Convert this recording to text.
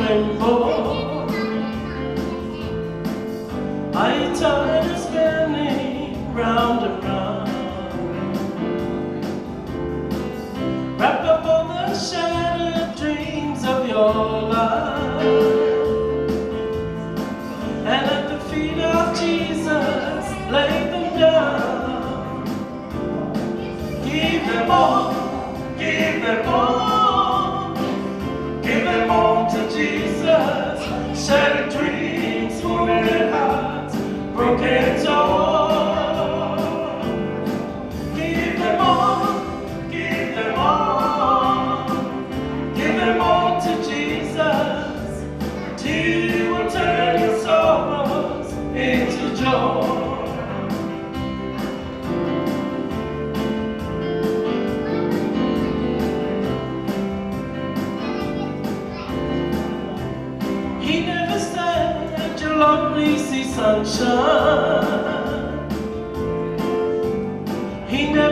rainbow. Are you tired of spinning round and round? Wrap up all the shattered dreams of your life, and at the feet of Jesus lay them down. Give them all, give them all, give them all to Jesus. Shattered dreams, wounded hearts, broken souls. Give them all, give them all, give them all to Jesus. He will turn your sorrows into joy. He never said that you'll only see sunshine. He never